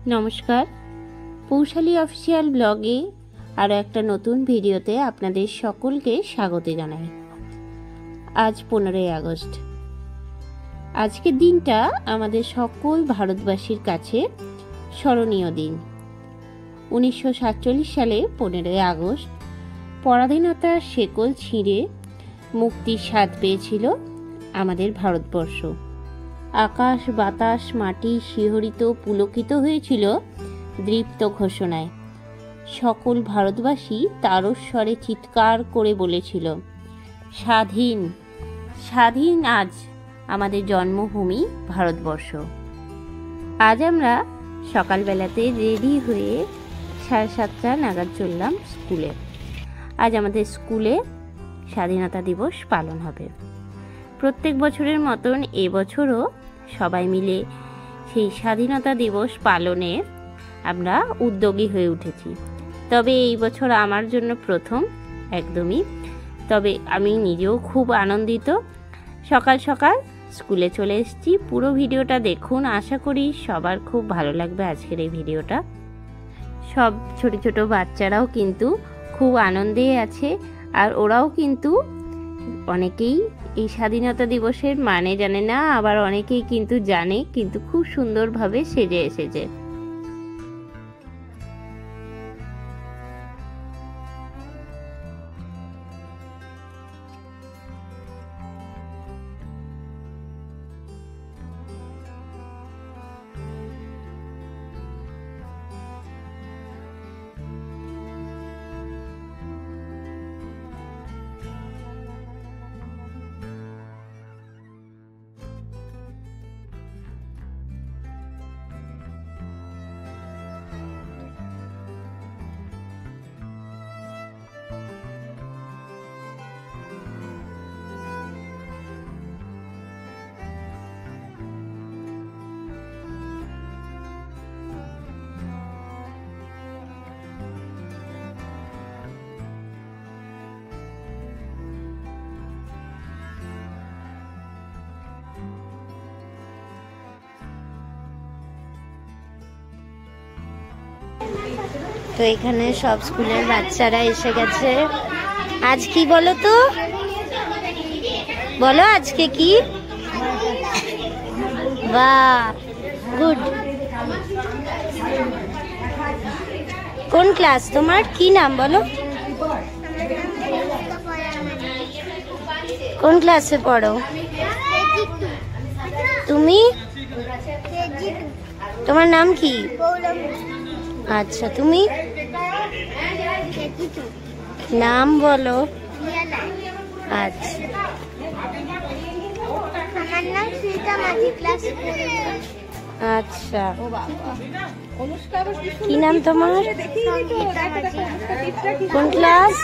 নমস্কার, পৌশালী অফিসিয়াল ব্লগে আরও একটা নতুন ভিডিওতে আপনাদের সকলকে স্বাগত জানাই। আজ 15ই আগস্ট। আজকের দিনটা আমাদের সকল ভারতবাসীর কাছে স্মরণীয় দিন। 1947 সালে 15ই আগস্ট পরাধীনতার শেকল ছিঁড়ে মুক্তির স্বাদ পেয়েছিল আমাদের ভারতবর্ষ। আকাশ বাতাস মাটি শিহরিত পুলকিত হয়েছিল দৃপ্ত ঘোষণায়। সকল ভারতবাসী তারস্বরে চিৎকার করে বলেছিল, স্বাধীন স্বাধীন আজ আমাদের জন্মভূমি ভারতবর্ষ। আজ আমরা সকালবেলাতে রেডি হয়ে 7:30 নাগাদ চললাম স্কুলে। আজ আমাদের স্কুলে স্বাধীনতা দিবস পালন হবে। প্রত্যেক বছরের মতন এবছরও সবাই মিলে সেই স্বাধীনতা দিবস পালনে আমরা উদ্যোগী হয়ে উঠেছি। তবে এই বছর আমার জন্য প্রথম একদমই। তবে আমি নিজেও খুব আনন্দিত। সকাল সকাল স্কুলে চলে এসেছি। পুরো ভিডিওটা দেখুন, আশা করি সবার খুব ভালো লাগবে আজকের এই ভিডিওটা। সব ছোট ছোট বাচ্চারাও কিন্তু খুব আনন্দে আছে, আর ওরাও কিন্তু অনেকেই এই স্বাধীনতা দিবসের মানে জানে না, আবার অনেকেই কিন্তু জানে, কিন্তু খুব সুন্দরভাবে সেজে এসেছে। তো এখানে সব স্কুলের বাচ্চারা এসে গেছে। আজ কি বলো তো, বলো আজকে কি? বাহ, গুড। কোন ক্লাস তোমার? কি নাম বলো? কোন ক্লাসে পড়ো তুমি? তোমার নাম কি? আচ্ছা, তুমি নাম বলো? আচ্ছা, আচ্ছা, কি নাম তোমার? কোন ক্লাস?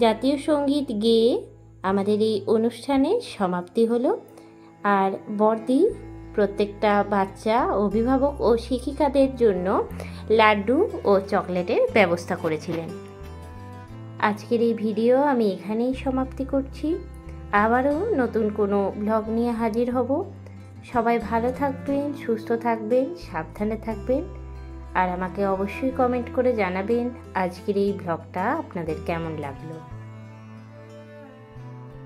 জাতীয় সঙ্গীত গেয়ে আমাদের এই অনুষ্ঠানের সমাপ্তি হলো। আর বড়দি প্রত্যেকটা বাচ্চা, অভিভাবক ও শিক্ষিকাদের জন্য লাড্ডু ও চকলেটের ব্যবস্থা করেছিলেন। আজকের এই ভিডিও আমি এখানেই সমাপ্তি করছি। আবারও নতুন কোনো ব্লগ নিয়ে হাজির হব। সবাই ভালো থাকবেন, সুস্থ থাকবেন, সাবধানে থাকবেন। আর আমাকে অবশ্যই কমেন্ট করে জানাবেন আজকের এই ব্লগটা আপনাদের কেমন লাগলো।